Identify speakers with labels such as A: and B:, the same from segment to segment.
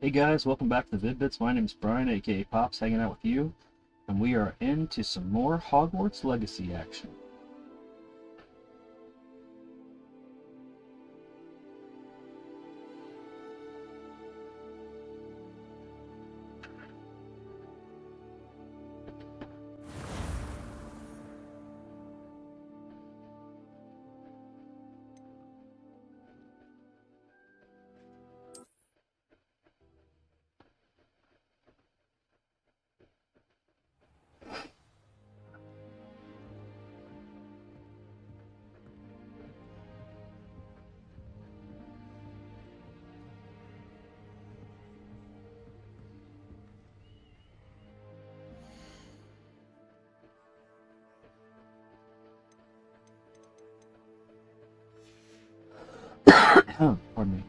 A: Hey guys, welcome back to the Vid-Bits. My name is Brian, aka Pops, hanging out with you, and we are into some more Hogwarts Legacy action. Pardon me.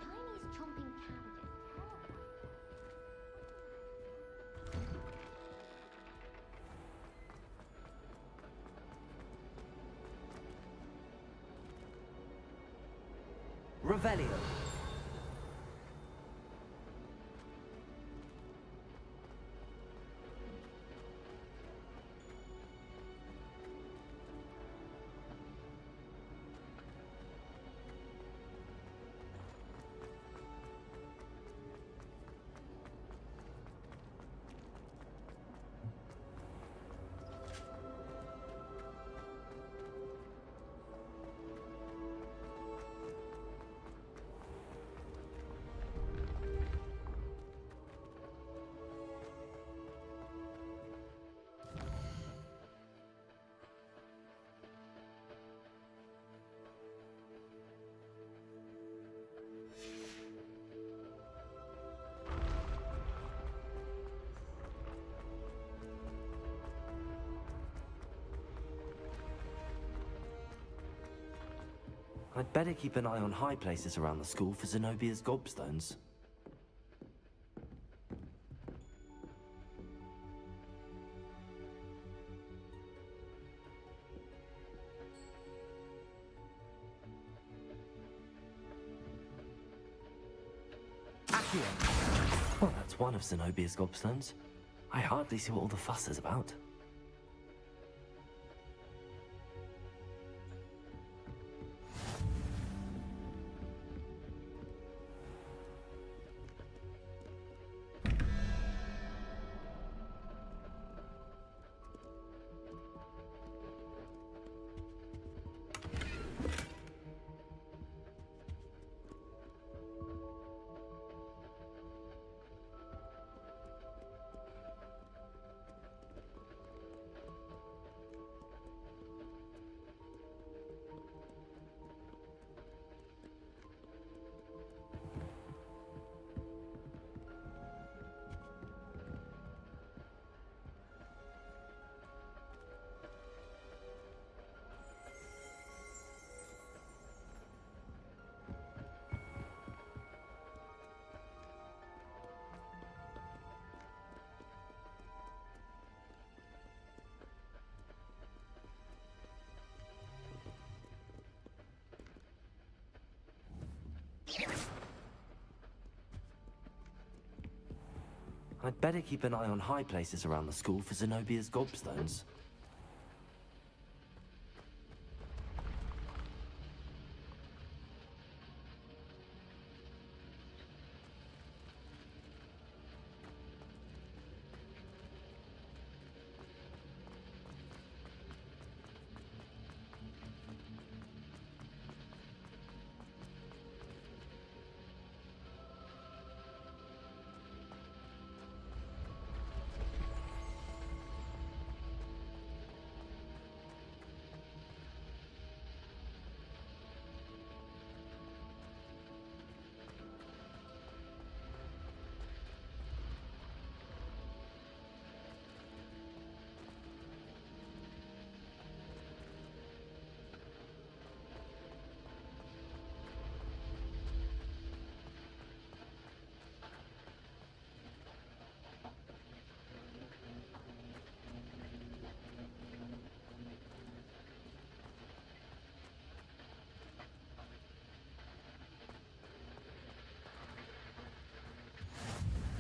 B: Chinese chomping cabbages.
C: Revelio. I'd better keep an eye on high places around the school for Zenobia's gobstones. Accio! Well, that's one of Zenobia's gobstones. I hardly see what all the fuss is about. I'd better keep an eye on high places around the school for Zenobia's gobstones.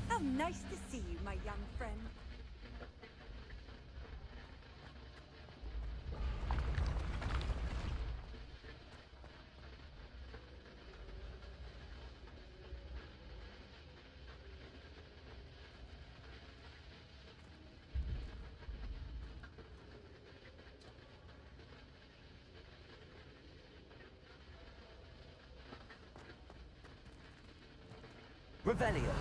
D: How nice to see you, my young friend.
C: Revelio.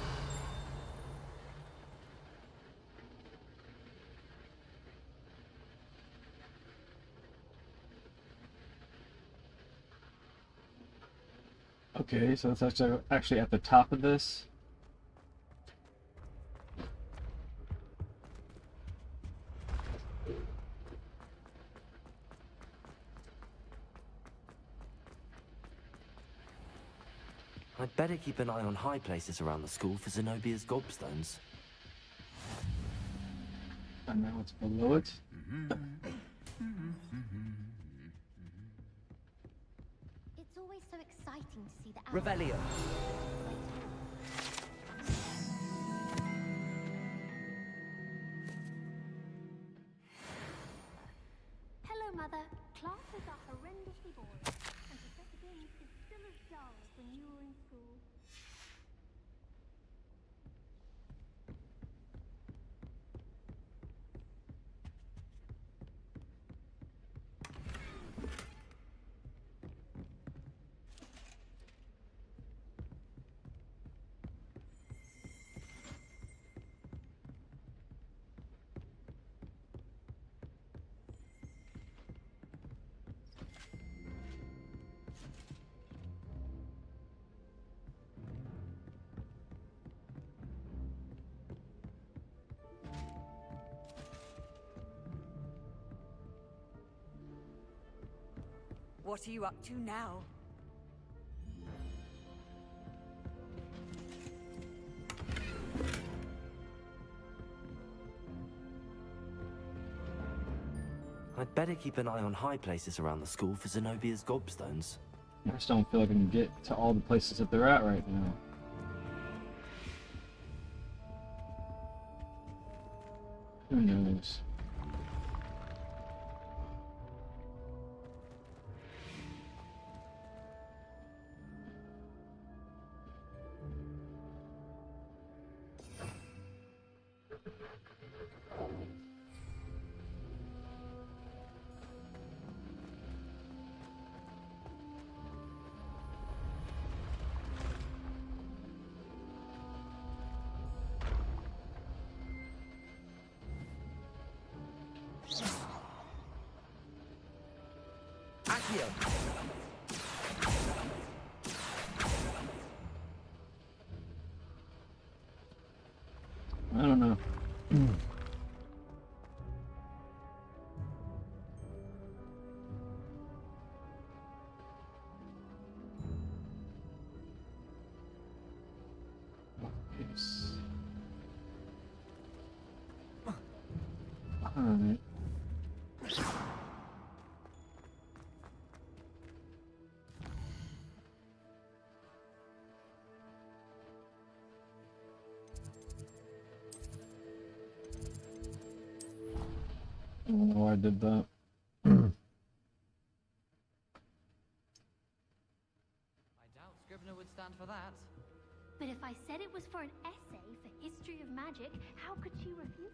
A: Okay, so it's actually at the top of this.
C: I'd better keep an eye on high places around the school for Zenobia's gobstones.
A: And now it's below it.
B: It's always so exciting to see the
C: Revelio.
B: Hello, Mother. Classes are horrendously boring, and Professor Games is still as dull as when you were in school.
D: What are you up to now?
C: I'd better keep an eye on high places around the school for Zenobia's gobstones.
A: I just don't feel like I can get to all the places that they're at right now. Who knows?
C: Accio.
A: I don't know. Yes. All right. did that.
E: I doubt Scrivener would stand for that.
B: But if I said it was for an essay for history of magic, how could she refuse?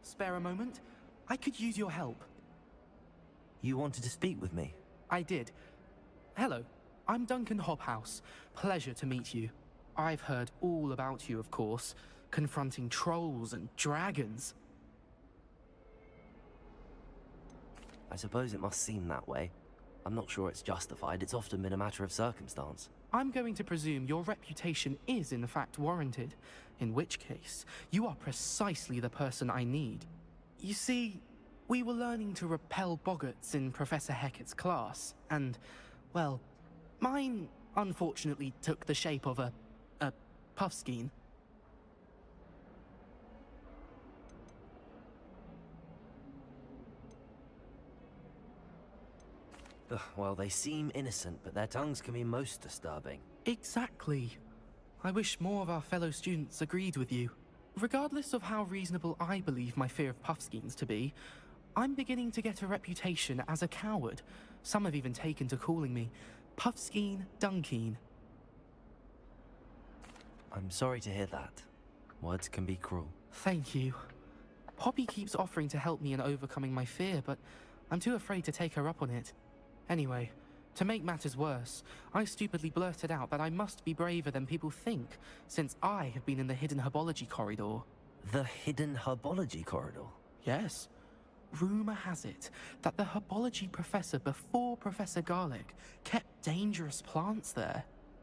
F: Spare a moment? I could use your help.
C: You wanted to speak with me?
F: I did. Hello, I'm Duncan Hobhouse. Pleasure to meet you. I've heard all about you, of course, confronting trolls and dragons.
C: I suppose it must seem that way. I'm not sure it's justified. It's often been a matter of circumstance.
F: I'm going to presume your reputation is in fact warranted, in which case, you are precisely the person I need. You see, we were learning to repel boggarts in Professor Hecat's class, and, well, mine unfortunately took the shape of a puffskein.
C: Ugh, well, they seem innocent, but their tongues can be most disturbing.
F: Exactly. I wish more of our fellow students agreed with you. Regardless of how reasonable I believe my fear of puffskeins to be, I'm beginning to get a reputation as a coward. Some have even taken to calling me Puffskein Dunkeen.
C: I'm sorry to hear that. Words can be cruel.
F: Thank you. Poppy keeps offering to help me in overcoming my fear, but I'm too afraid to take her up on it. Anyway, to make matters worse, I stupidly blurted out that I must be braver than people think, since I have been in the hidden herbology corridor.
C: The hidden herbology corridor?
F: Yes. Rumor has it that the herbology professor before Professor Garlic kept dangerous plants there.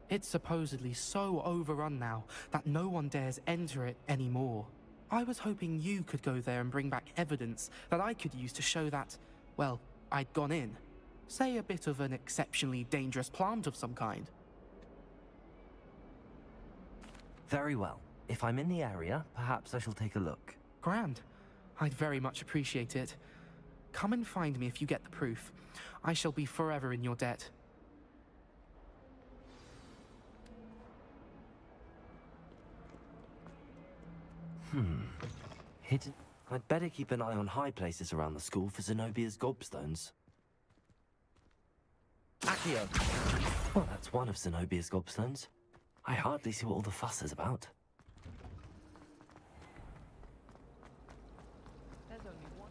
F: It's supposedly so overrun now that no one dares enter it anymore. I was hoping you could go there and bring back evidence that I could use to show that, well, I'd gone in. Say a bit of an exceptionally dangerous plant of some kind.
C: Very well. If I'm in the area, perhaps I shall take a look.
F: Grand. I'd very much appreciate it. Come and find me if you get the proof. I shall be forever in your debt.
C: Hidden? I'd better keep an eye on high places around the school for Zenobia's gobstones. Accio! Well, that's one of Zenobia's gobstones. I hardly see what all the fuss is about.
E: There's only one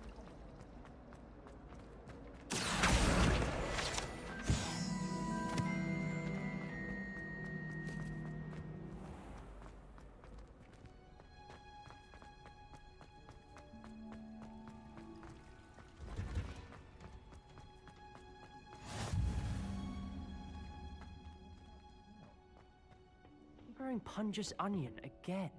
G: Wearing Punja's onion again.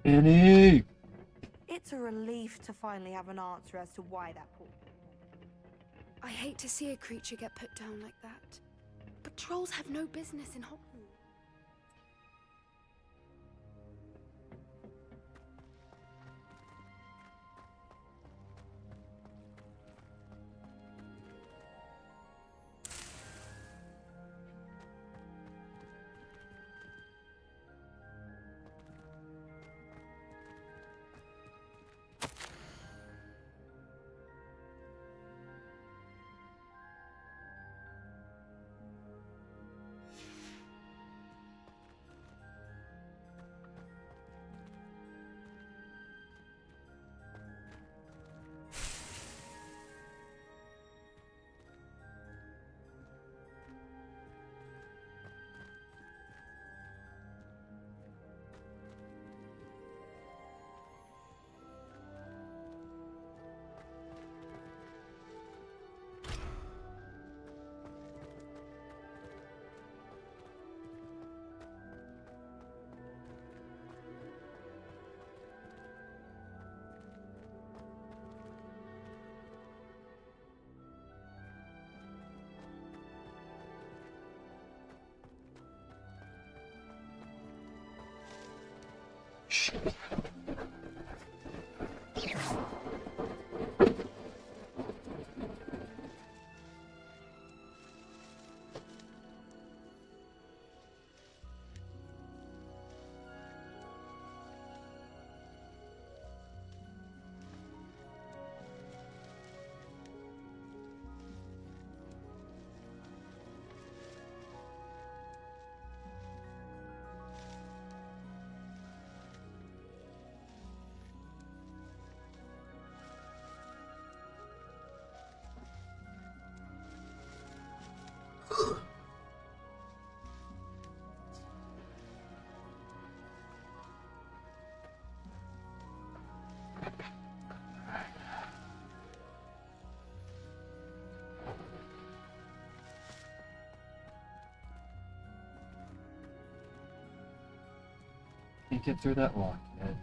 A: Annie!
D: It's a relief to finally have an answer as to why that pool.
H: I hate to see a creature get put down like that. But trolls have no business in Hogwarts.
A: Can't get through that lock yet.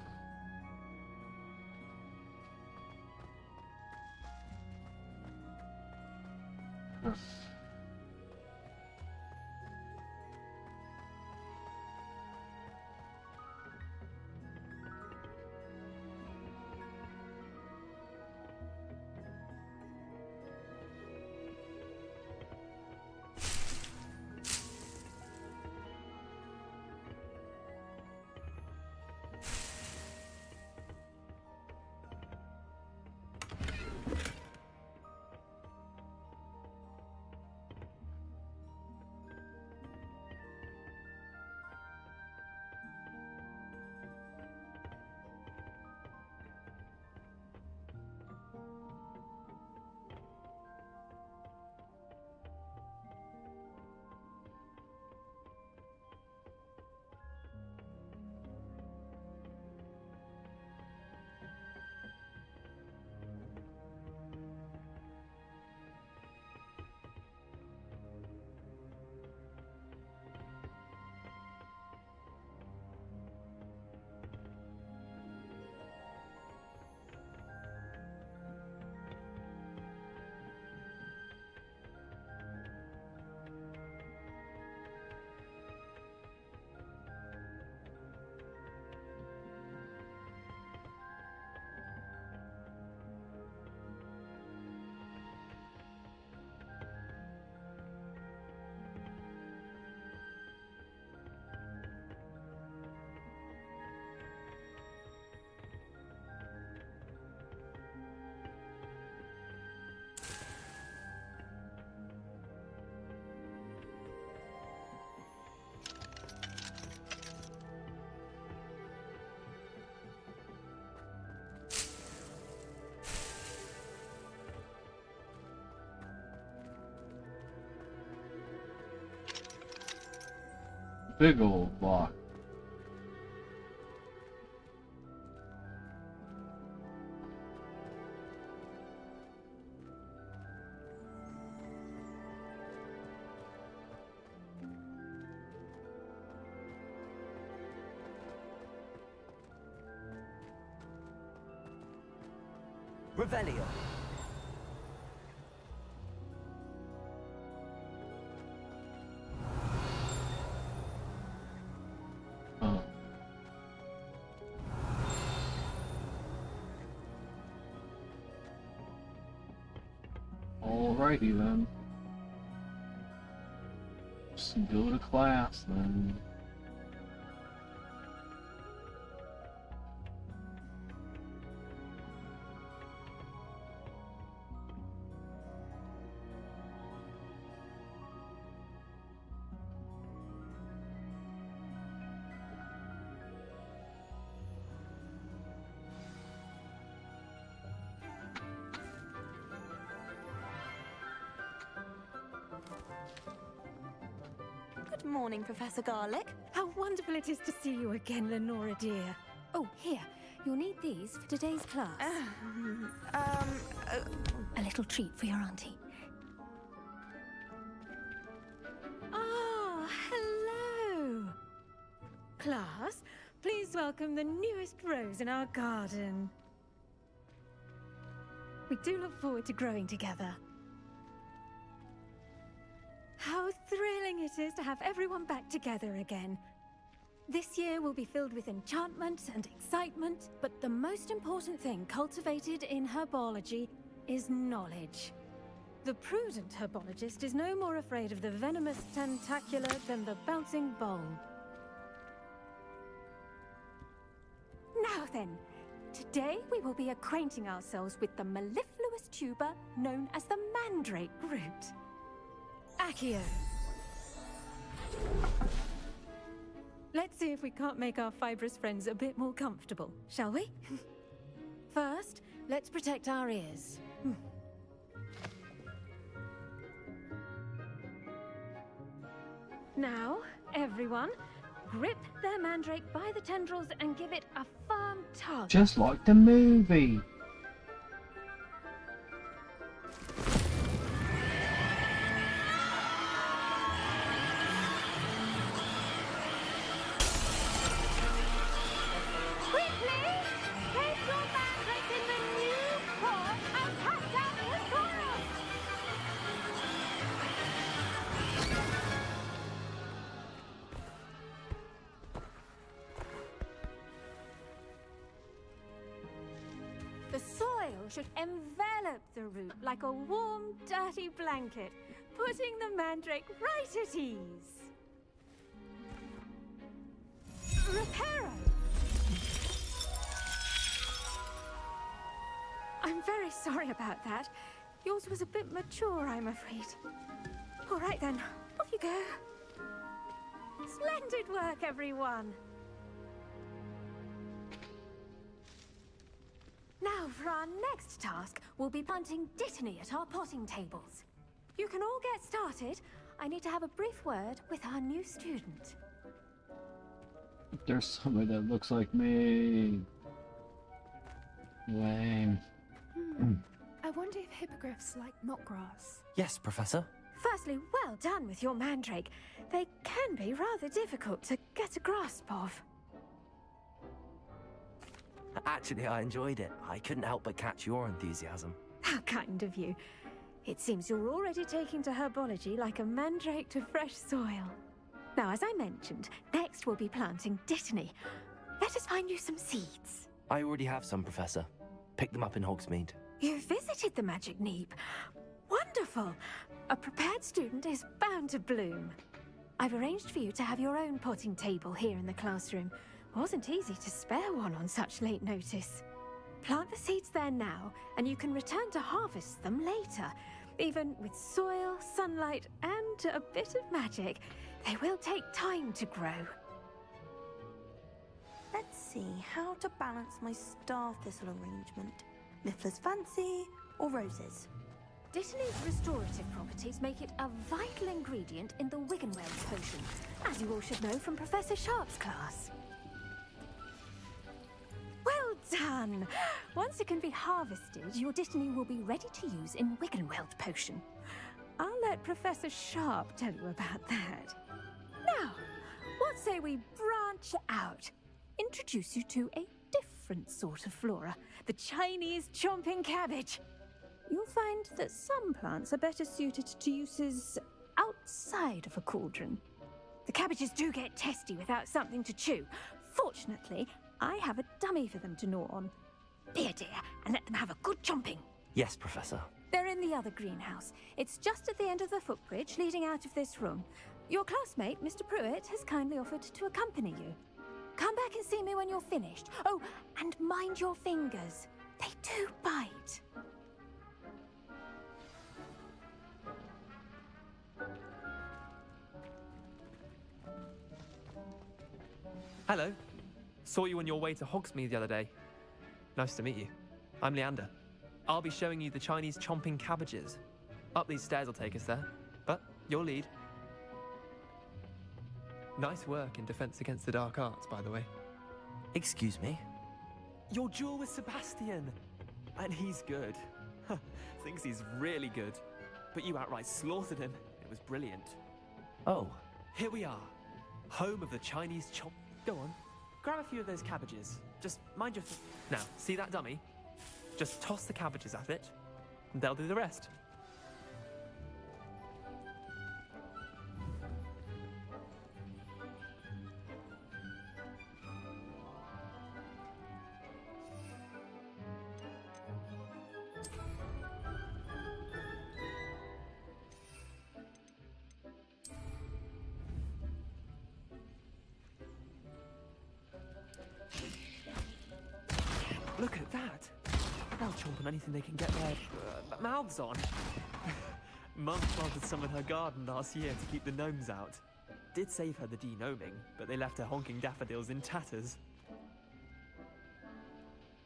A: Big old lock.
C: Revelio.
A: Oh. Alrighty then. Just go to class then.
D: Good morning, Professor Garlic.
I: How wonderful it is to see you again, Lenora dear. Oh, here. You'll need these for today's class. A little treat for your auntie. Ah, hello. Class, please welcome the newest rose in our garden. We do look forward to growing together. How thrilling it is to have everyone back together again. This year will be filled with enchantment and excitement, but the most important thing cultivated in herbology is knowledge. The prudent herbologist is no more afraid of the venomous tentacula than the bouncing bulb. Now then, today we will be acquainting ourselves with the mellifluous tuber known as the mandrake root. Accio. Let's see if we can't make our fibrous friends a bit more comfortable, shall we? First, let's protect our ears. Now, everyone, grip their mandrake by the tendrils and give it a firm tug.
A: Just like the movie.
I: Quickly, place your mandrake in the new pot and pass down the soil. The soil should envelop the root like a warm, dirty blanket, putting the mandrake right at ease. Reparo! I'm very sorry about that. Yours was a bit mature, I'm afraid. All right then, off you go. Splendid work, everyone. Now, for our next task, we'll be planting Dittany at our potting tables. You can all get started. I need to have a brief word with our new student.
A: There's somebody that looks like me. Lame.
H: I wonder if hippogriffs like knotgrass.
C: Yes, Professor.
I: Firstly, well done with your mandrake. They can be rather difficult to get a grasp of.
C: Actually, I enjoyed it. I couldn't help but catch your enthusiasm.
I: How kind of you. It seems you're already taking to herbology like a mandrake to fresh soil. Now, as I mentioned, next we'll be planting Dittany. Let us find you some seeds.
C: I already have some, Professor. Picked them up in Hogsmeade.
I: You visited the Magic Neep. Wonderful! A prepared student is bound to bloom. I've arranged for you to have your own potting table here in the classroom. Wasn't easy to spare one on such late notice. Plant the seeds there now, and you can return to harvest them later. Even with soil, sunlight, and a bit of magic, they will take time to grow.
D: Let's see how to balance my star thistle arrangement. Mifflin's fancy or roses?
I: Dittany's restorative properties make it a vital ingredient in the Wiggenweld potion, as you all should know from Professor Sharp's class. Well done! Once it can be harvested, your Dittany will be ready to use in Wiggenweld potion. I'll let Professor Sharp tell you about that. Now, what say we branch out? Introduce you to a different sort of flora, the Chinese chomping cabbage. You'll find that some plants are better suited to uses outside of a cauldron. The cabbages do get testy without something to chew. Fortunately, I have a dummy for them to gnaw on. Be a dear and let them have a good chomping.
C: Yes, Professor.
I: They're in the other greenhouse. It's just at the end of the footbridge leading out of this room. Your classmate, Mr. Pruitt, has kindly offered to accompany you. Come back and see me when you're finished. Oh, and mind your fingers. They do bite.
G: Hello. Saw you on your way to Hogsmeade the other day. Nice to meet you. I'm Leander. I'll be showing you the Chinese chomping cabbages. Up these stairs will take us there, but you'll lead. Nice work in Defense Against the Dark Arts, by the way.
C: Excuse me?
G: Your duel with Sebastian! And he's good. Thinks he's really good. But you outright slaughtered him. It was brilliant.
C: Oh.
G: Here we are. Home of the Chinese chomp... Go on. Grab a few of those cabbages. Just mind your... Now, see that dummy? Just toss the cabbages at it, and they'll do the rest. Look at that! They'll chomp on anything they can get their mouths on. Mum planted some in her garden last year to keep the gnomes out. Did save her the de-gnoming, but they left her honking daffodils in tatters.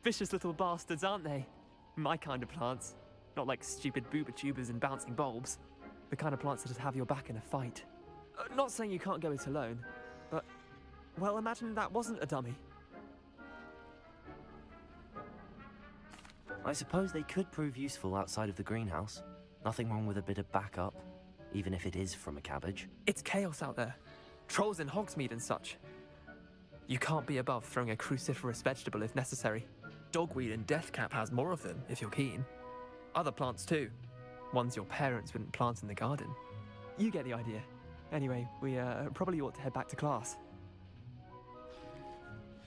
G: Vicious little bastards, aren't they? My kind of plants. Not like stupid booba tubers and bouncing bulbs. The kind of plants that just have your back in a fight. Not saying you can't go it alone, but, well, imagine that wasn't a dummy.
C: I suppose they could prove useful outside of the greenhouse. Nothing wrong with a bit of backup, even if it is from a cabbage.
G: It's chaos out there. Trolls in Hogsmeade and such. You can't be above throwing a cruciferous vegetable if necessary. Dogweed and Deathcap has more of them, if you're keen. Other plants too. Ones your parents wouldn't plant in the garden. You get the idea. Anyway, we probably ought to head back to class.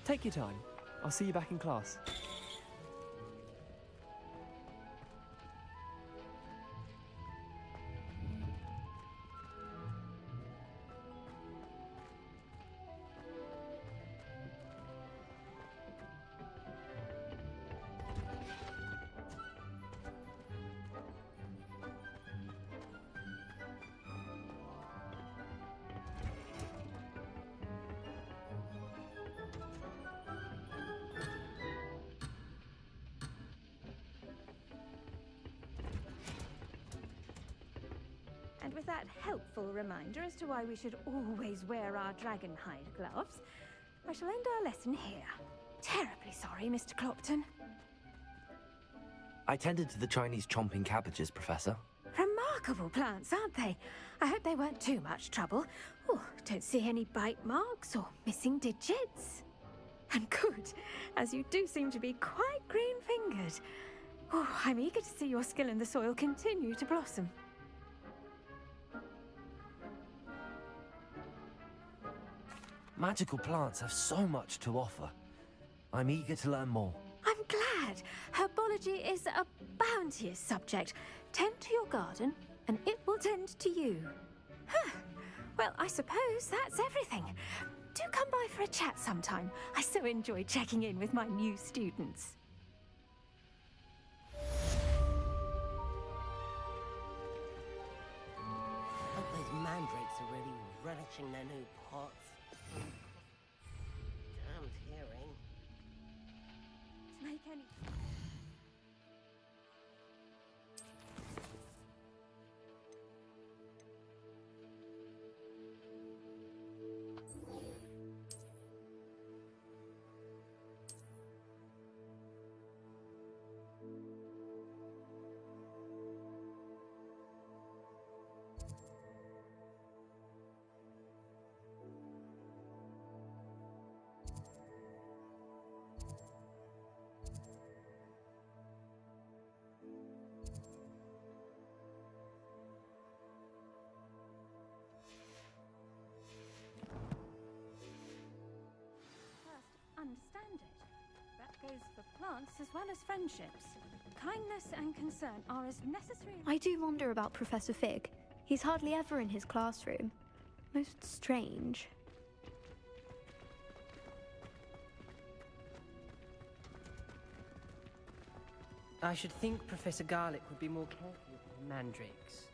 G: Take your time. I'll see you back in class.
I: And with that helpful reminder as to why we should always wear our dragonhide gloves, I shall end our lesson here. Terribly sorry, Mr. Clopton.
C: I tended to the Chinese chomping cabbages, Professor.
I: Remarkable plants, aren't they? I hope they weren't too much trouble. Oh, don't see any bite marks or missing digits. And good, as you do seem to be quite green-fingered. Oh, I'm eager to see your skill in the soil continue to blossom.
C: Magical plants have so much to offer. I'm eager to learn more.
I: I'm glad. Herbology is a bounteous subject. Tend to your garden, and it will tend to you. Huh. Well, I suppose that's everything. Do come by for a chat sometime. I so enjoy checking in with my new students.
J: Hope those mandrakes are really relishing their new pots. Damn tearing.
I: To make any... Understand it. That goes for plants as well as friendships. Kindness and concern are as necessary.
K: I do wonder about Professor Fig. He's hardly ever in his classroom. Most strange.
J: I should think Professor Garlick would be more careful with mandrakes.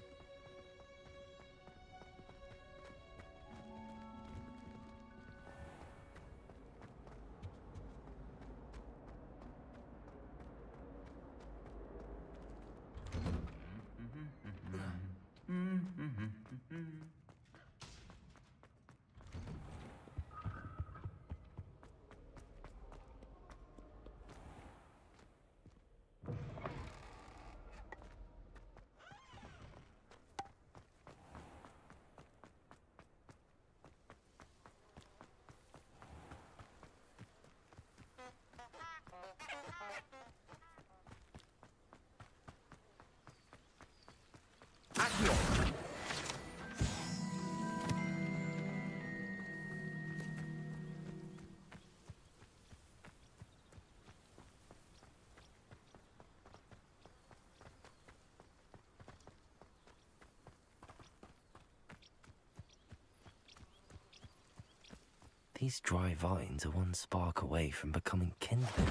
C: These dry vines are one spark away from becoming kindling.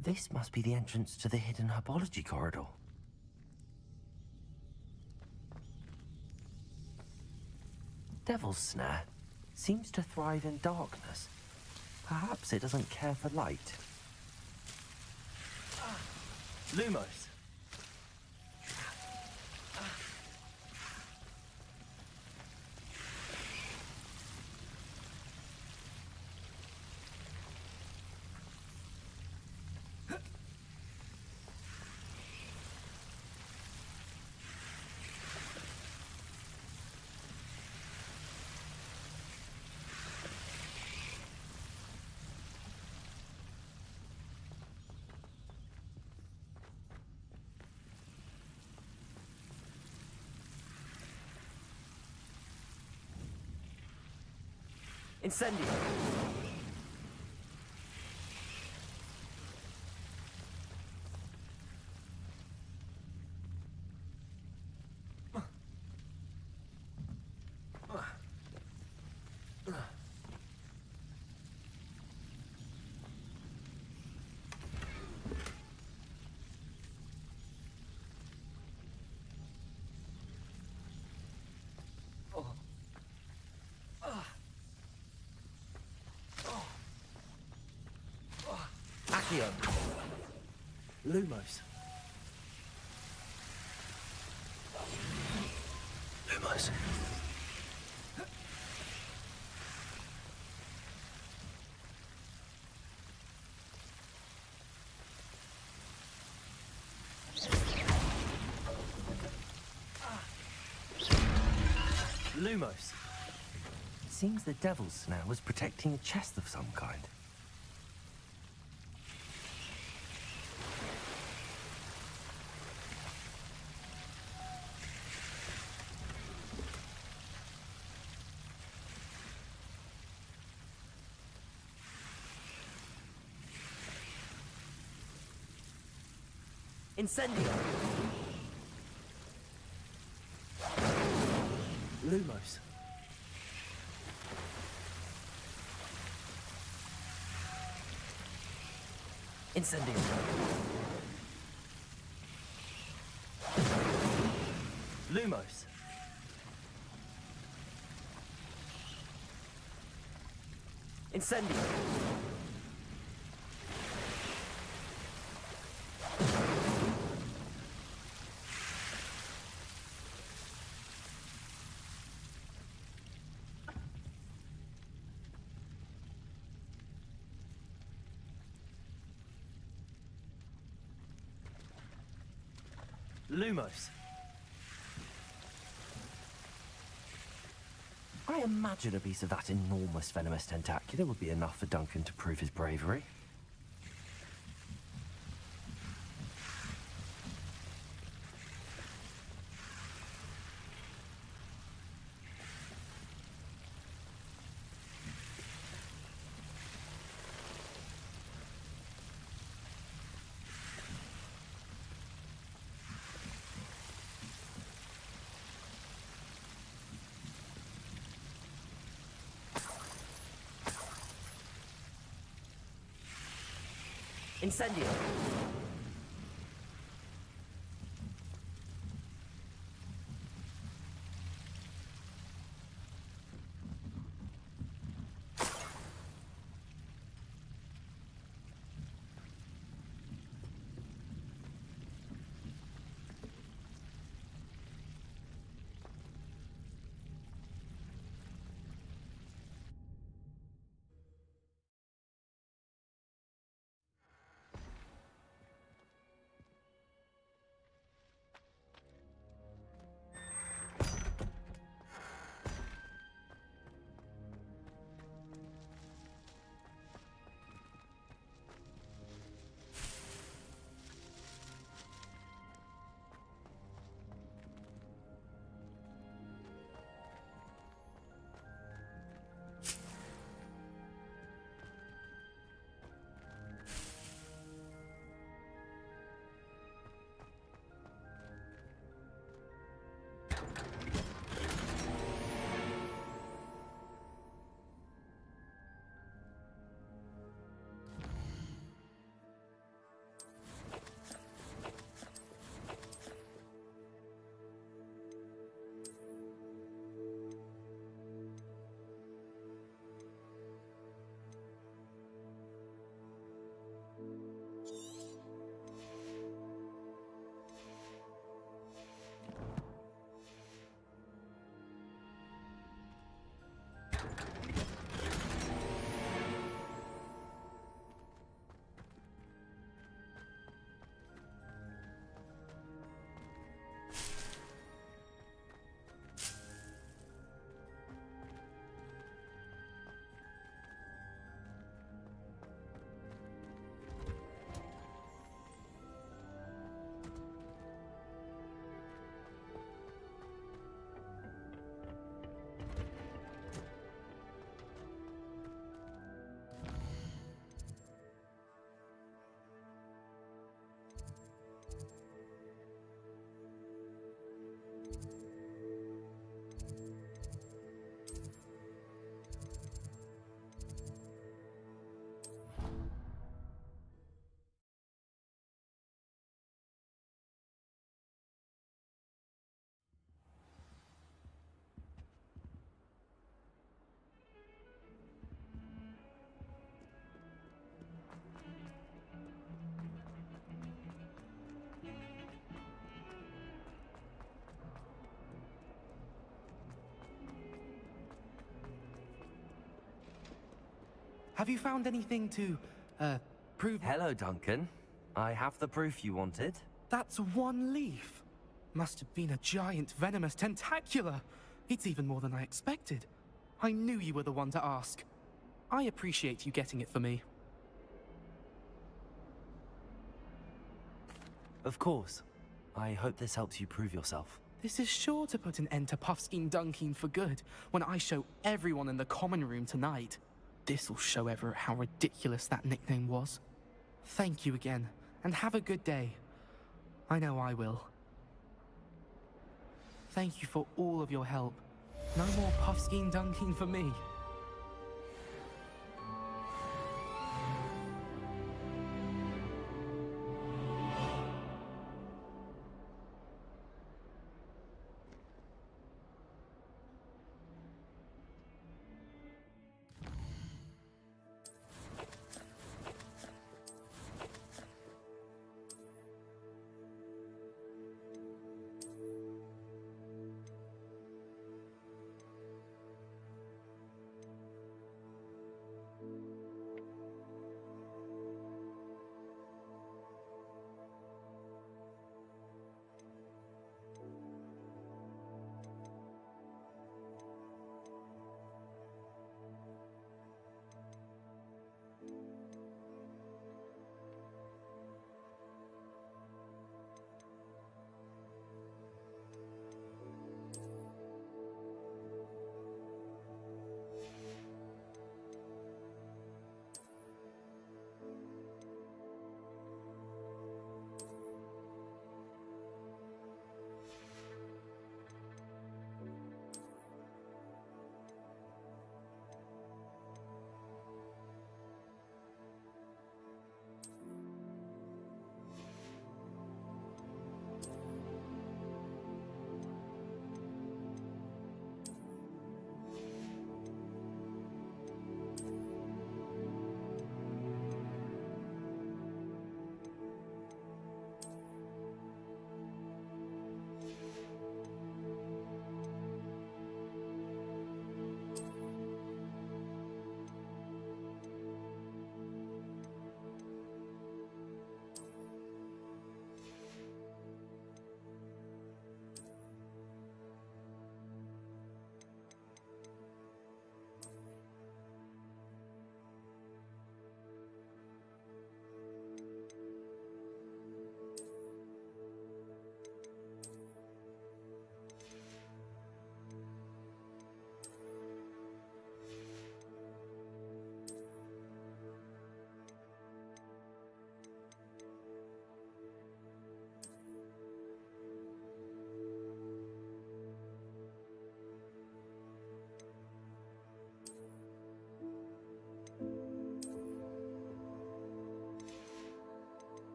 C: This must be the entrance to the hidden herbology corridor. Devil's Snare seems to thrive in darkness. Perhaps it doesn't care for light. Lumos! Incendio! Accio! Lumos! Lumos! Lumos! It seems the devil's snare was protecting a chest of some kind. Incendio! Lumos! Incendio! Lumos! Incendio! Lumos. I imagine a piece of that enormous venomous tentacular would be enough for Duncan to prove his bravery. Incendio!
F: Have you found anything to, prove...
C: Hello, Duncan. I have the proof you wanted.
F: That's one leaf. Must have been a giant venomous tentacula. It's even more than I expected. I knew you were the one to ask. I appreciate you getting it for me.
C: Of course. I hope this helps you prove yourself.
F: This is sure to put an end to Puffskein Dunkin for good when I show everyone in the common room tonight. This'll show Everett how ridiculous that nickname was. Thank you again, and have a good day. I know I will. Thank you for all of your help. No more Puffskein Dunkin for me.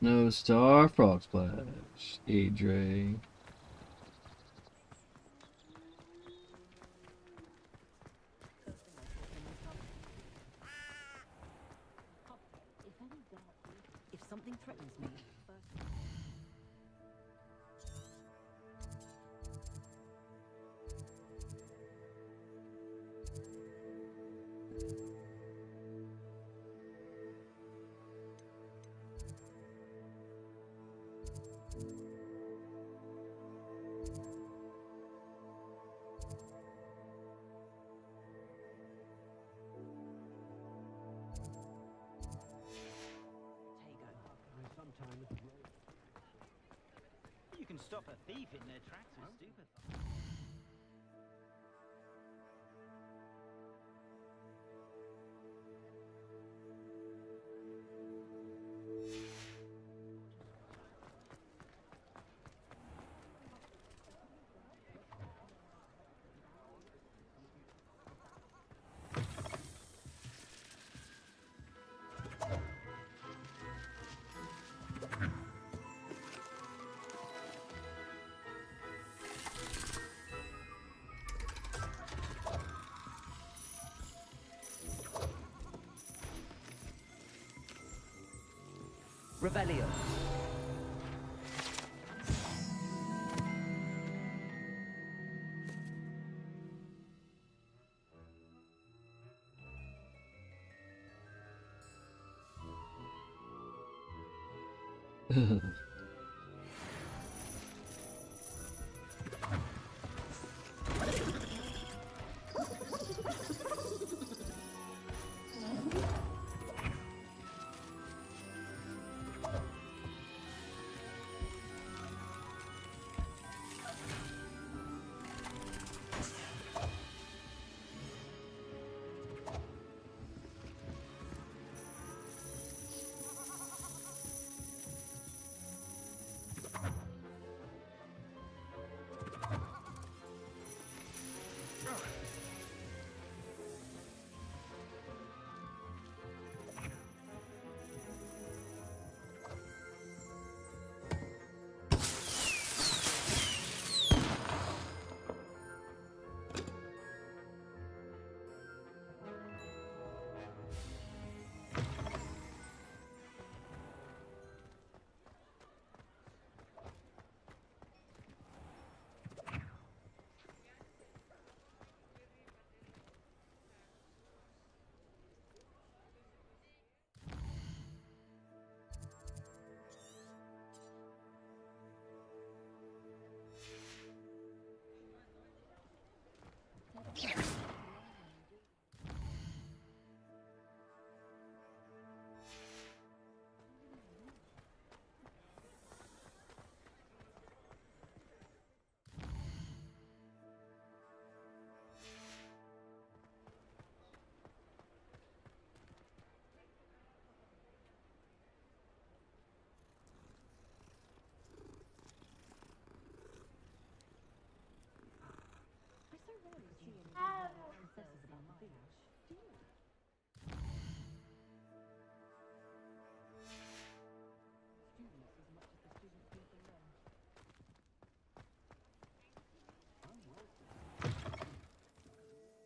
A: No Star Frog Splash. Adre.
L: If something threatens me,
M: You can stop a thief in their tracks with stupid.
L: Revelio.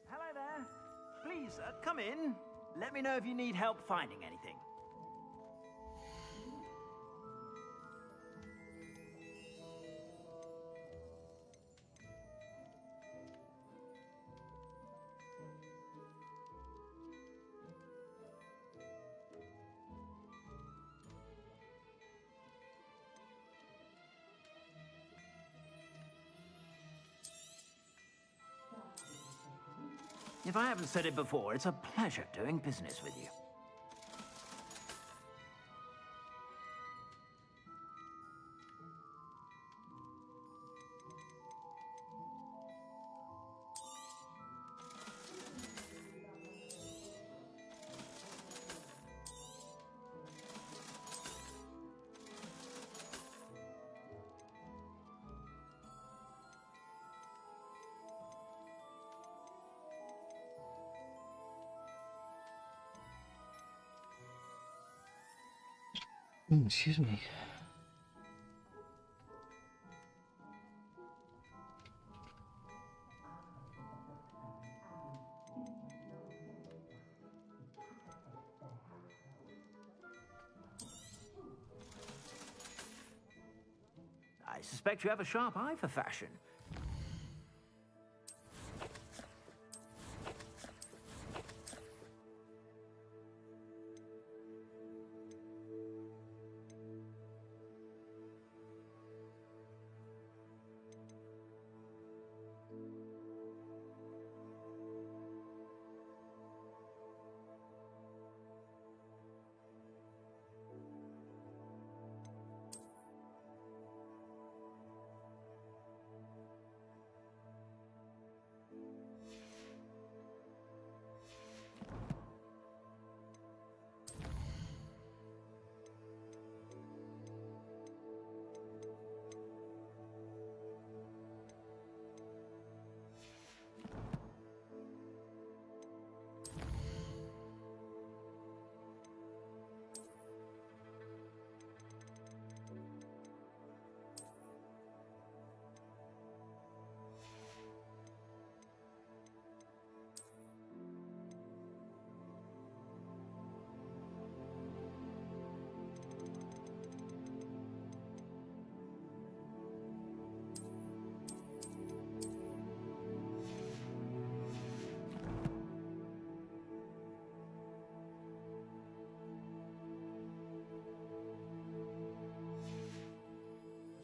M: Hello there. Please, come in. Let me know if you need help finding anything. If I haven't said it before, it's a pleasure doing business with you.
A: Excuse me.
M: I suspect you have a sharp eye for fashion.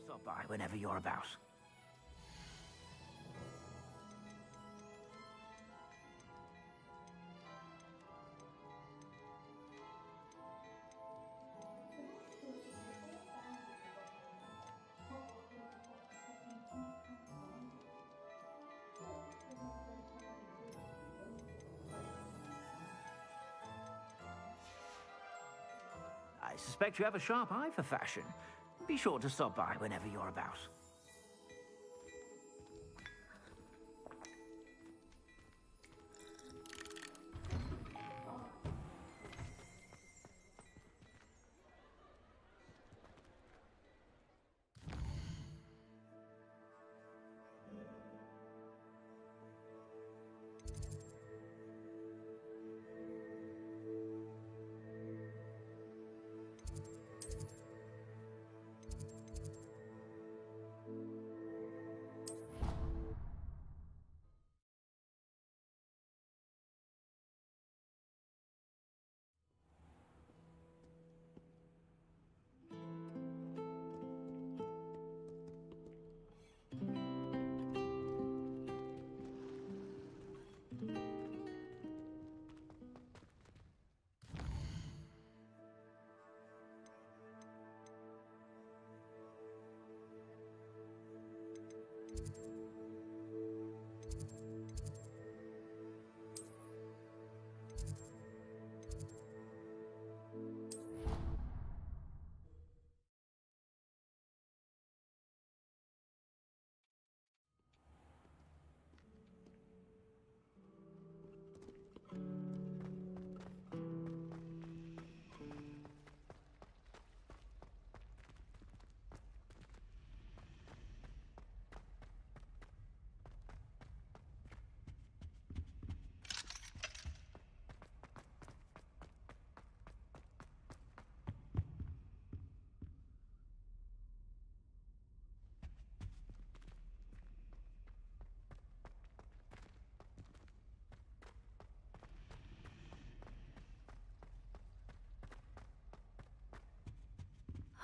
M: Stop by whenever you're about. I suspect you have a sharp eye for fashion. Be sure to stop by whenever you're about.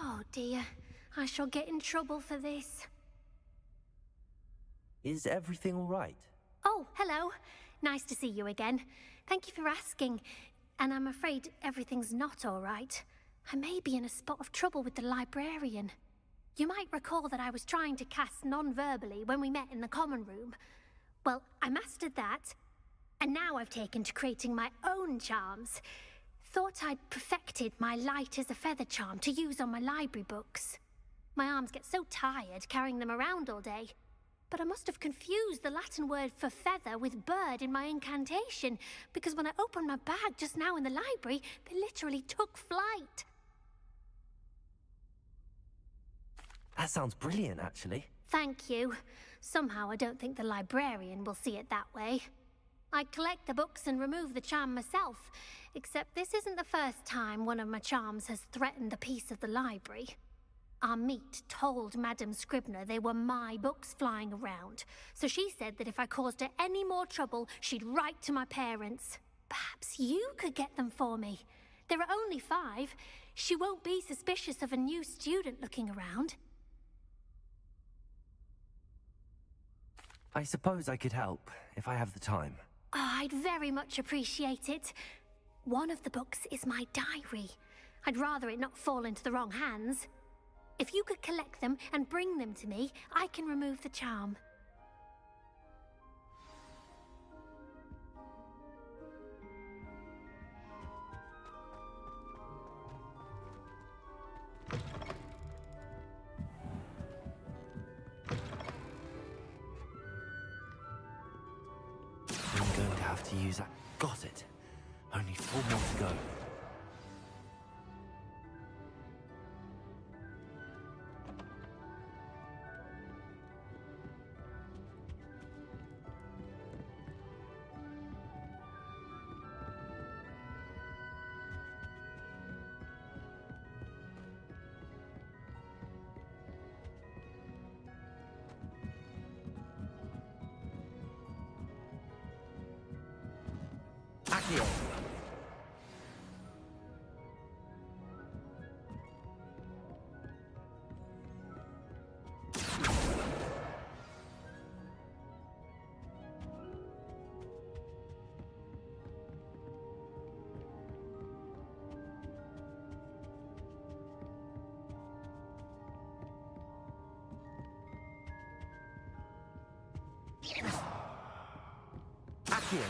I: Oh dear, I shall get in trouble for this.
C: Is everything all right?
I: Oh, hello. Nice to see you again. Thank you for asking. And I'm afraid everything's not all right. I may be in a spot of trouble with the librarian. You might recall that I was trying to cast non-verbally when we met in the common room. Well, I mastered that, and now I've taken to creating my own charms. Thought I'd perfected my light as a feather charm to use on my library books. My arms get so tired carrying them around all day. But I must have confused the Latin word for feather with bird in my incantation, because when I opened my bag just now in the library, they literally took flight.
C: That sounds brilliant, actually.
B: Thank you. Somehow I don't think the librarian will see it that way. I collect the books and remove the charm myself, except this isn't the first time one of my charms has threatened the peace of the library. Our meet told Madame Scribner they were my books flying around, so she said that if I caused her any more trouble, she'd write to my parents. Perhaps you could get them for me. There are only 5. She won't be suspicious of a new student looking around.
C: I suppose I could help, if I have the time.
B: Oh, I'd very much appreciate it. One of the books is my diary. I'd rather it not fall into the wrong hands. If you could collect them and bring them to me, I can remove the charm.
C: I'm going to have to use that. Got it. Only 4 more to go. Accio. Accio.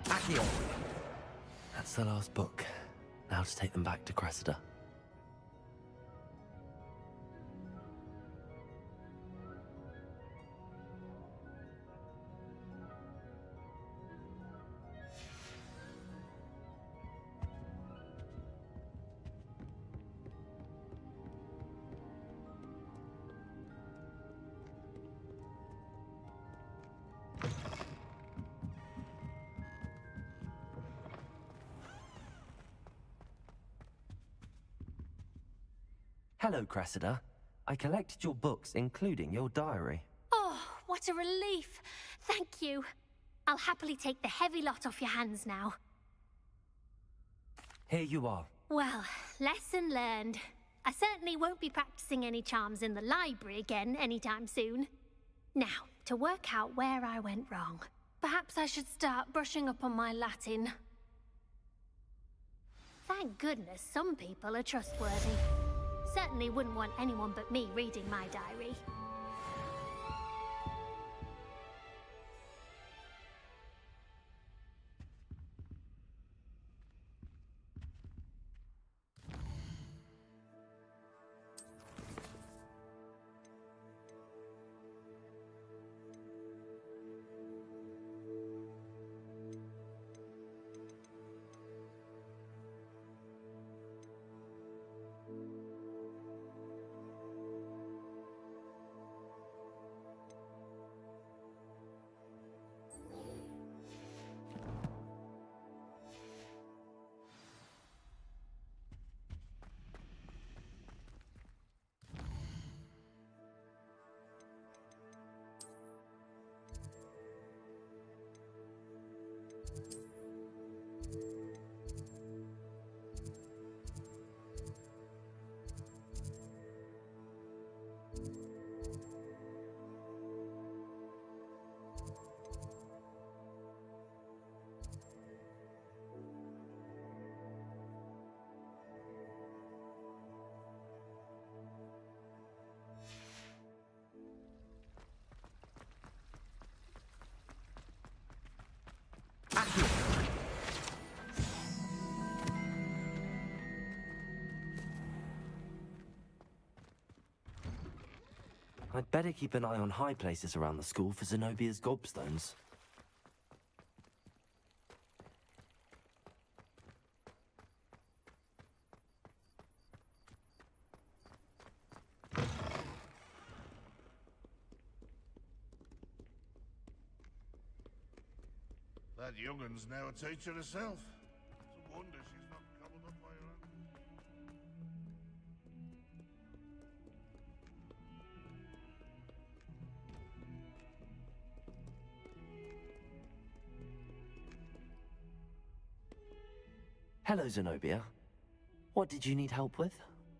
C: Accio. That's the last book. Now to take them back to Cressida. Hello, Cressida. I collected your books, including your diary.
B: Oh, what a relief. Thank you. I'll happily take the heavy lot off your hands now.
C: Here you are.
B: Well, lesson learned. I certainly won't be practicing any charms in the library again anytime soon. Now, to work out where I went wrong. Perhaps I should start brushing up on my Latin. Thank goodness some people are trustworthy. Certainly wouldn't want anyone but me reading my diary.
C: I'd better keep an eye on high places around the school for Zenobia's gobstones.
N: That young'un's now a teacher herself. It's a wonder she's not cobbled up by her own.
C: Hello, Zenobia. What did you need help with?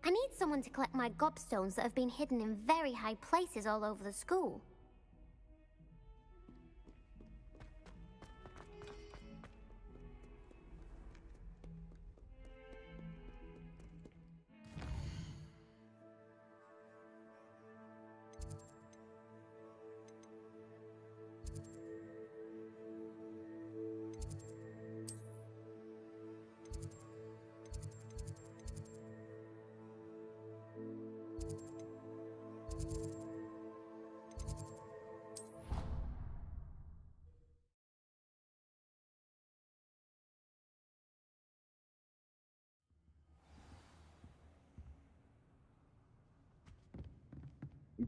B: I need someone to collect my gobstones that have been hidden in very high places all over the school.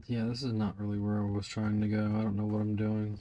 A: Yeah, this is not really where I was trying to go. I don't know what I'm doing.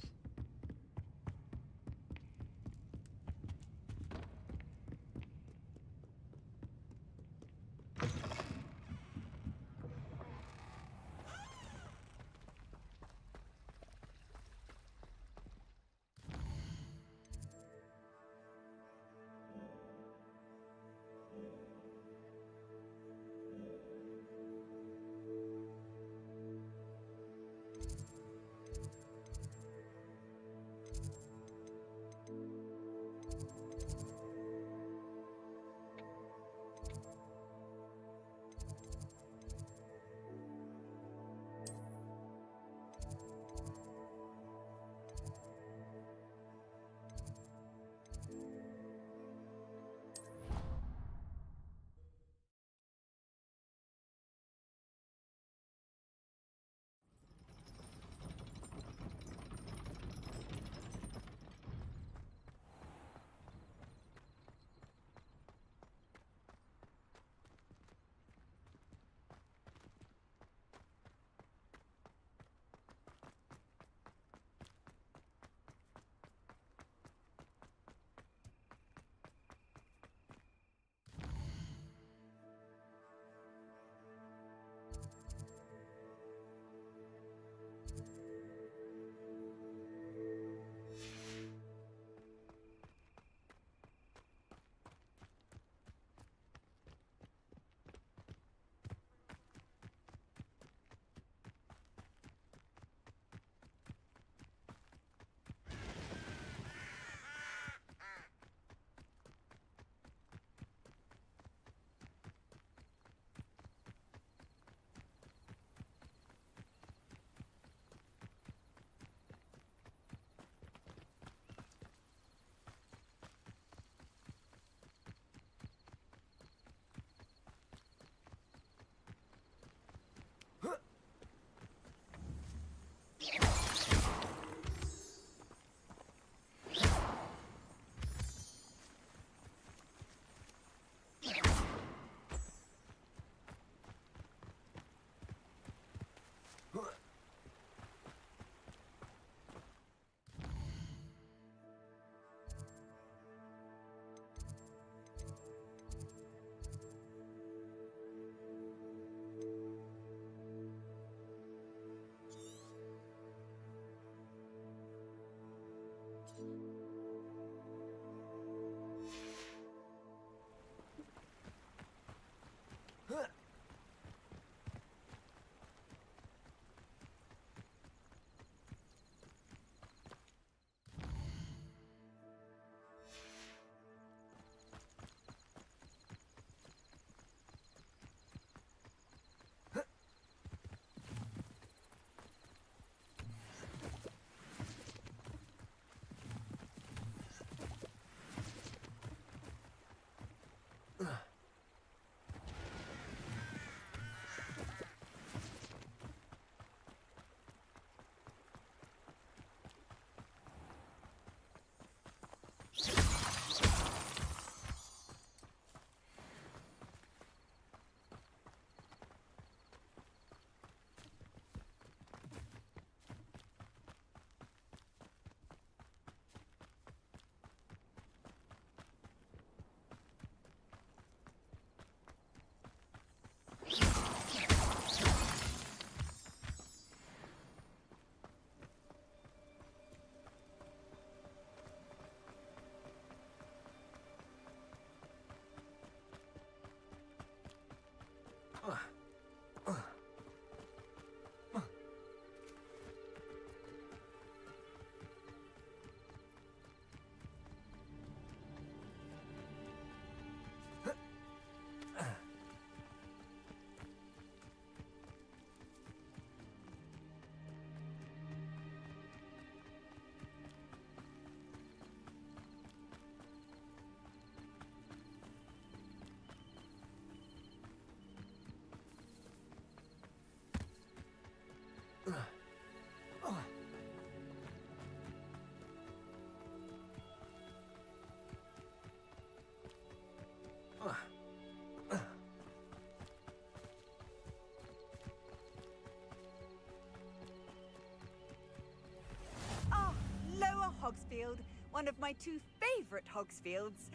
O: one of my two favorite Hogsfields.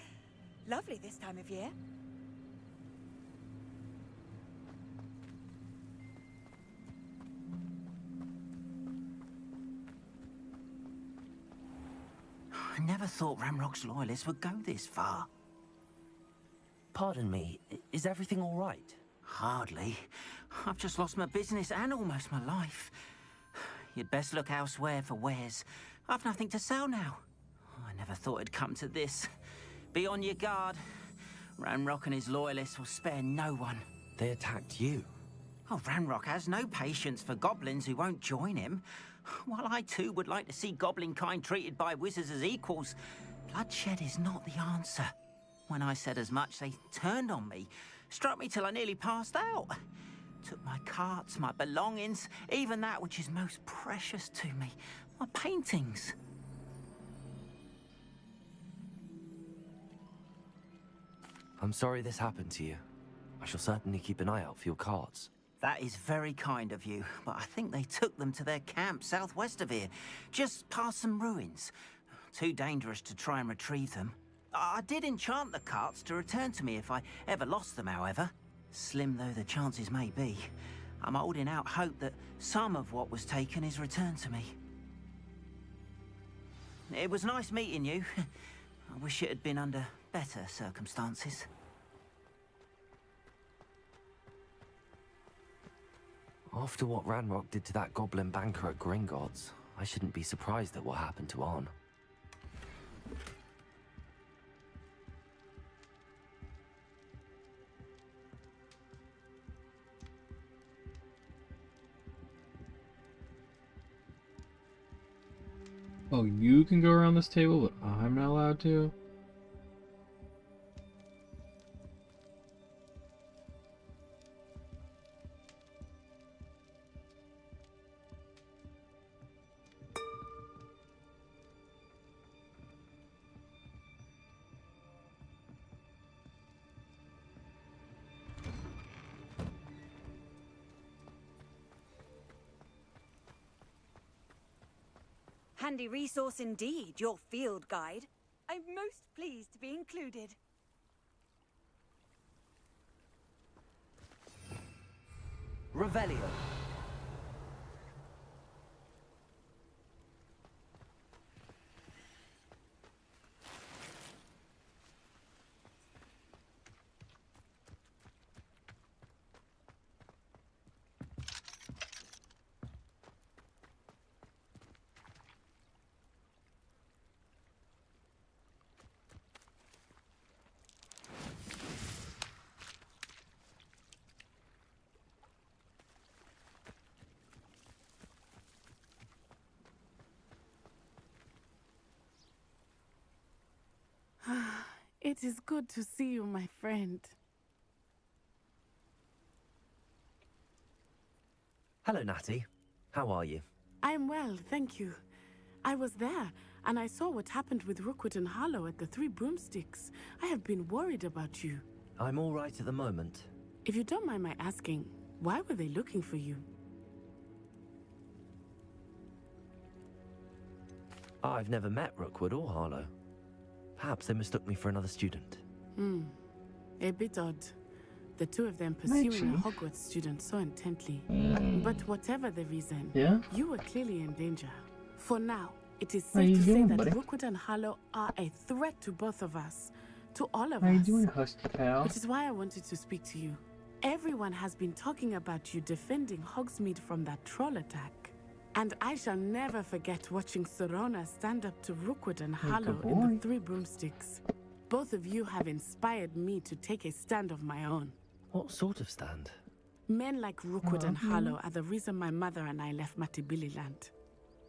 O: Lovely this time of year.
M: I never thought Ramrock's loyalists would go this far.
C: Pardon me, is everything all right?
M: Hardly. I've just lost my business and almost my life. You'd best look elsewhere for wares. I've nothing to sell now. I never thought it'd come to this. Be on your guard. Ramrock and his loyalists will spare no one.
C: They attacked you?
M: Oh, Ramrock has no patience for goblins who won't join him. While I too would like to see goblin kind treated by wizards as equals, bloodshed is not the answer. When I said as much, they turned on me, struck me till I nearly passed out. Took my carts, my belongings, even that which is most precious to me, my paintings.
C: I'm sorry this happened to you. I shall certainly keep an eye out for your carts.
M: That is very kind of you, but I think they took them to their camp southwest of here, just past some ruins. Too dangerous to try and retrieve them. I did enchant the carts to return to me if I ever lost them, however. Slim though the chances may be, I'm holding out hope that some of what was taken is returned to me. It was nice meeting you. I wish it had been under better circumstances.
C: After what Ranrock did to that goblin banker at Gringotts, I shouldn't be surprised at what happened to Arn.
A: Oh, you can go around this table, but I'm not allowed to?
O: Handy resource indeed, your field guide. I'm most pleased to be included.
C: Revelio.
P: It is good to see you, my friend.
C: Hello, Natty. How are you?
P: I'm well, thank you. I was there, and I saw what happened with Rookwood and Harlow at the Three Broomsticks. I have been worried about you.
C: I'm all right at the moment.
P: If you don't mind my asking, why were they looking for you?
C: I've never met Rookwood or Harlow. Perhaps they mistook me for another student.
P: A bit odd. The two of them pursuing a Hogwarts student so intently. But whatever the reason, you were clearly in danger. For now, it is safe to say that Rookwood and Harlow are a threat to both of us. To all of us.
A: How you doing, Husky Pal?
P: Which is why I wanted to speak to you. Everyone has been talking about you defending Hogsmeade from that troll attack. And I shall never forget watching Sorona stand up to Rookwood and Harlow in the Three Broomsticks. Both of you have inspired me to take a stand of my own.
C: What sort of stand?
P: Men like Rookwood and Harlow are the reason my mother and I left Matabili Land.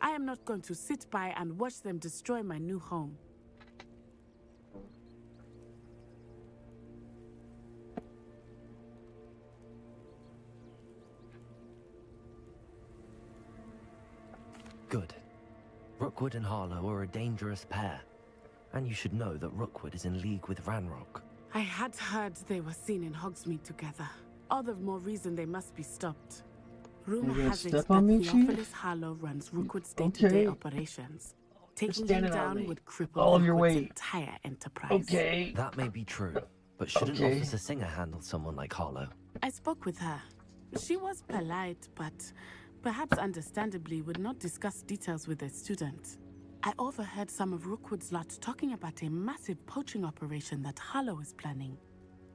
P: I am not going to sit by and watch them destroy my new home.
C: Good. Rookwood and Harlow are a dangerous pair. And you should know that Rookwood is in league with Ranrock.
P: I had heard they were seen in Hogsmeade together. All the more reason they must be stopped. Rumor has it that Theophilus Harlow runs Rookwood's day-to-day operations. Taking him
A: standing on
P: down
A: me.
P: would cripple
A: All of your
P: Rookwood's
A: weight.
P: entire enterprise.
A: Okay.
C: That may be true, but shouldn't
A: Okay.
C: Officer Singer handle someone like Harlow?
P: I spoke with her. She was polite, but perhaps understandably would not discuss details with a student. I overheard some of Rookwood's lot talking about a massive poaching operation that Harlow is planning.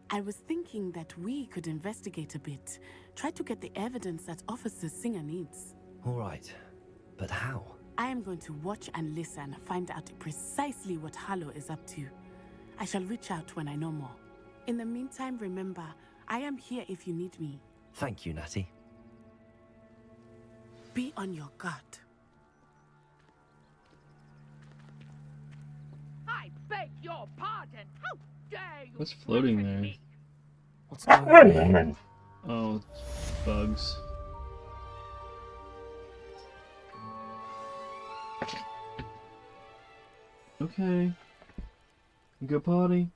P: I was thinking that we could investigate a bit, try to get the evidence that Officer Singer needs.
C: All right, but how?
P: I am going to watch and listen, find out precisely what Harlow is up to. I shall reach out when I know more. In the meantime, remember, I am here if you need me.
C: Thank you, Natty.
P: Be on your guard.
Q: I beg your pardon. How dare you?
A: What's floating there?
Q: me?
C: What's going on?
A: Oh, bugs. Okay. Go potty.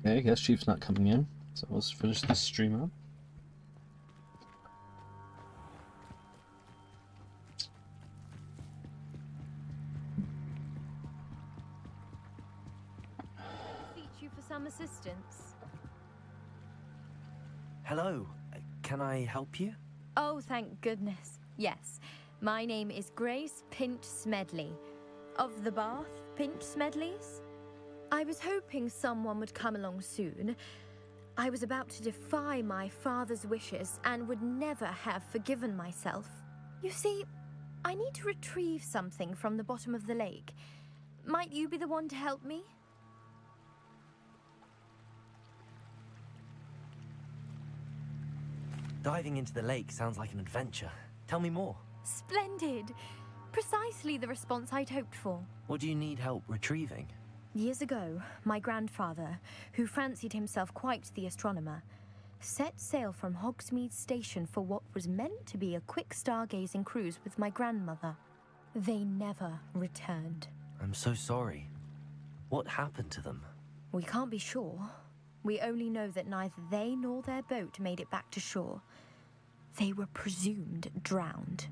A: Okay, I guess Chief's not coming in, so let's finish this stream up.
R: Beseech you for some assistance.
C: Hello, can I help you?
R: Oh, thank goodness. Yes, my name is Grace Pinch Smedley, of the Bath Pinch Smedleys. I was hoping someone would come along soon. I was about to defy my father's wishes and would never have forgiven myself. You see, I need to retrieve something from the bottom of the lake. Might you be the one to help me?
C: Diving into the lake sounds like an adventure. Tell me more.
R: Splendid! Precisely the response I'd hoped for.
C: What do you need help retrieving?
R: Years ago, my grandfather, who fancied himself quite the astronomer, set sail from Hogsmeade Station for what was meant to be a quick stargazing cruise with my grandmother. They never returned.
C: I'm so sorry. What happened to them?
R: We can't be sure. We only know that neither they nor their boat made it back to shore. They were presumed drowned.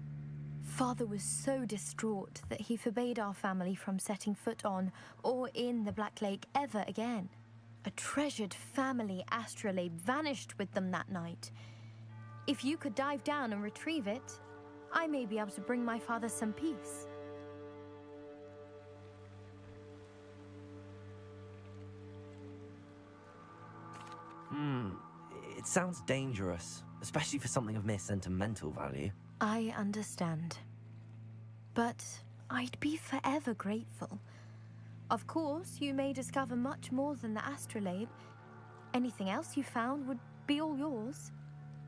R: Father was so distraught that he forbade our family from setting foot on or in the Black Lake ever again. A treasured family astrolabe vanished with them that night. If you could dive down and retrieve it, I may be able to bring my father some peace.
C: It sounds dangerous, especially for something of mere sentimental value.
R: I understand. But I'd be forever grateful. Of course, you may discover much more than the astrolabe. Anything else you found would be all yours.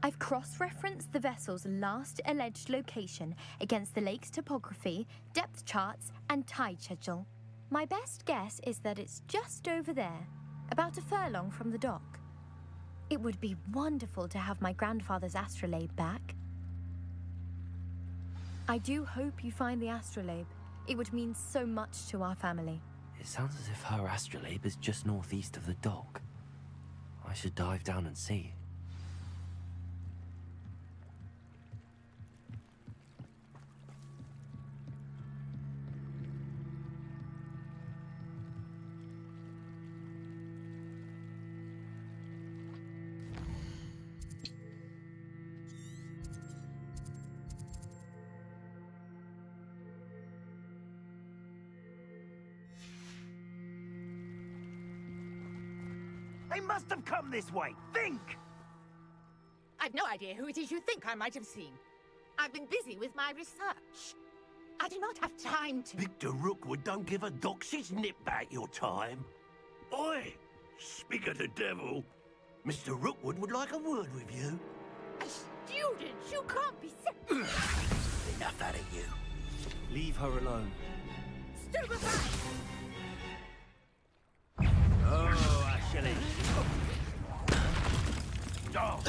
R: I've cross-referenced the vessel's last alleged location against the lake's topography, depth charts, and tide schedule. My best guess is that it's just over there, about a furlong from the dock. It would be wonderful to have my grandfather's astrolabe back. I do hope you find the astrolabe. It would mean so much to our family.
C: It sounds as if her astrolabe is just northeast of the dock. I should dive down and see.
S: They must have come this way. Think!
Q: I've no idea who it is you think I might have seen. I've been busy with my research. I do not have time to...
S: Victor Rookwood don't give a doxy's nip back your time. Oi! Speak of the devil. Mr. Rookwood would like a word with you.
Q: A student? You can't be sick.
S: Enough out of you.
C: Leave her alone.
Q: Stupefy!
S: Oh, Ashley. Oh.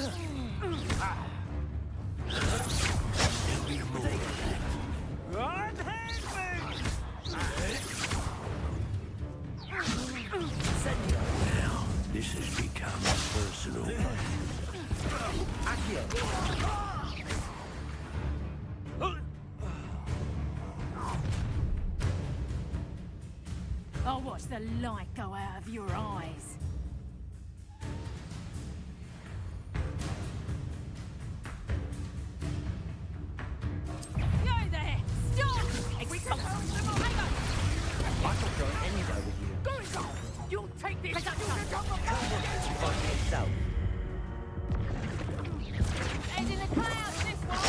S: Now, this has become personal.
I: I'll watch the light go out of your eyes. Yo there! Stop!
C: I could go anywhere with you.
Q: Go! You'll take this!
C: Find me yourself.
I: Head in the clouds, this one!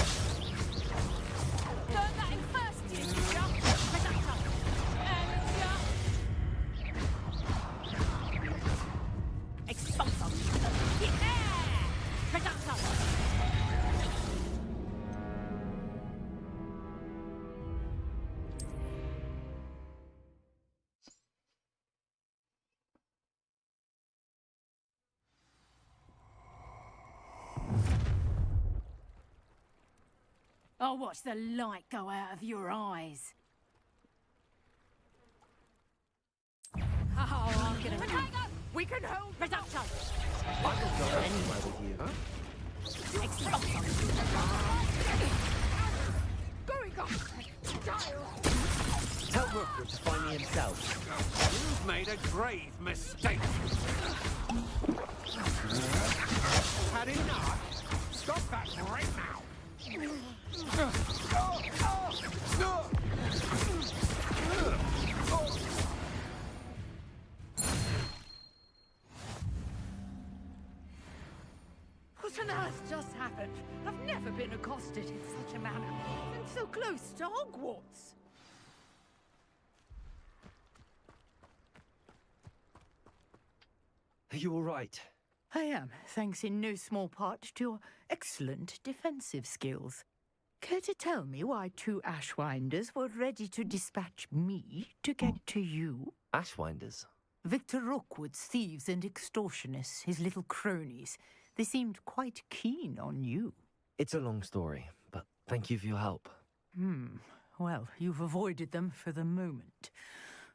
I: Learn that in first year, teacher! I'll watch the light go out of your eyes. Oh, I'm gonna...
Q: We can hold reduction.
C: I could go anywhere with you.
Q: Going off.
C: Tell Rookwood to find me himself.
S: You've made a grave mistake.
Q: Had enough. Stop that right now. What on earth just happened? I've never been accosted in such a manner, and so close to Hogwarts.
C: Are you all right?
Q: I am, thanks in no small part to your excellent defensive skills. Care to tell me why 2 Ashwinders were ready to dispatch me to get to you?
C: Ashwinders?
Q: Victor Rookwood's thieves and extortionists, his little cronies. They seemed quite keen on you.
C: It's a long story, but thank you for your help.
Q: Well, you've avoided them for the moment.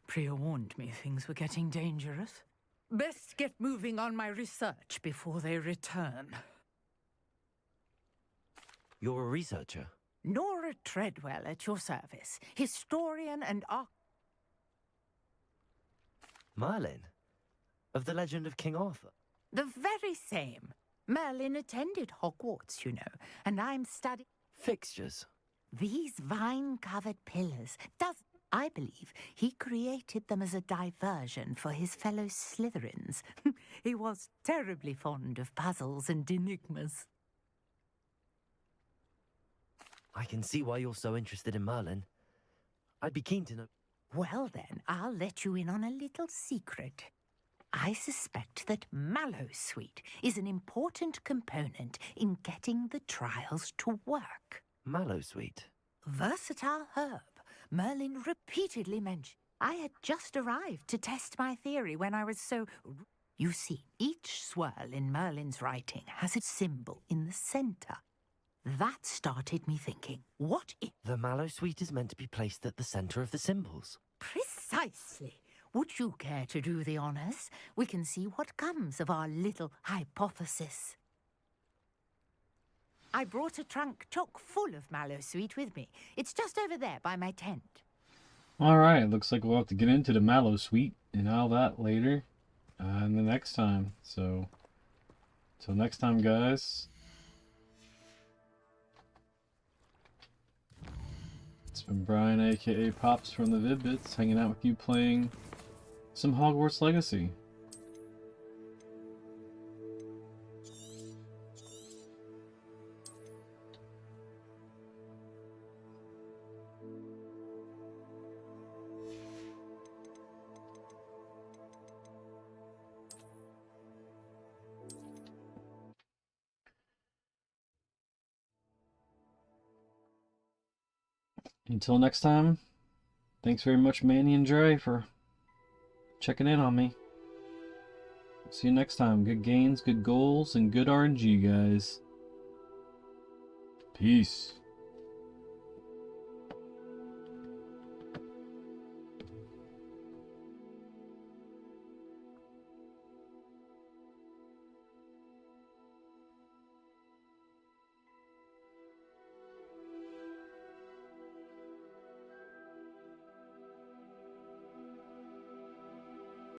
Q: Priya warned me things were getting dangerous. Best get moving on my research before they return.
C: You're a researcher?
Q: Nora Treadwell at your service. Historian and
C: Merlin? Of the legend of King Arthur?
Q: The very same. Merlin attended Hogwarts, you know, and I'm studying...
C: Fixtures?
Q: These vine-covered pillars. I believe he created them as a diversion for his fellow Slytherins. He was terribly fond of puzzles and enigmas.
C: I can see why you're so interested in Merlin. I'd be keen to know...
Q: Well then, I'll let you in on a little secret. I suspect that Mallowsweet is an important component in getting the trials to work.
C: Mallowsweet?
Q: Versatile herb. Merlin repeatedly mentioned. I had just arrived to test my theory when I was so... You see, each swirl in Merlin's writing has its symbol in the centre. That started me thinking, what if...
C: The Mallowsweet is meant to be placed at the centre of the symbols.
Q: Precisely. Would you care to do the honours? We can see what comes of our little hypothesis. I brought a trunk chock full of Mallowsweet with me. It's just over there by my tent.
A: Alright, looks like we'll have to get into the Mallowsweet and all that later in the next time. So, till next time, guys. It's been Brian, aka Pops from the Vid-Bits, hanging out with you playing some Hogwarts Legacy. Until next time, thanks very much, Manny and Dre, for checking in on me. See you next time. Good gains, good goals, and good RNG, guys. Peace.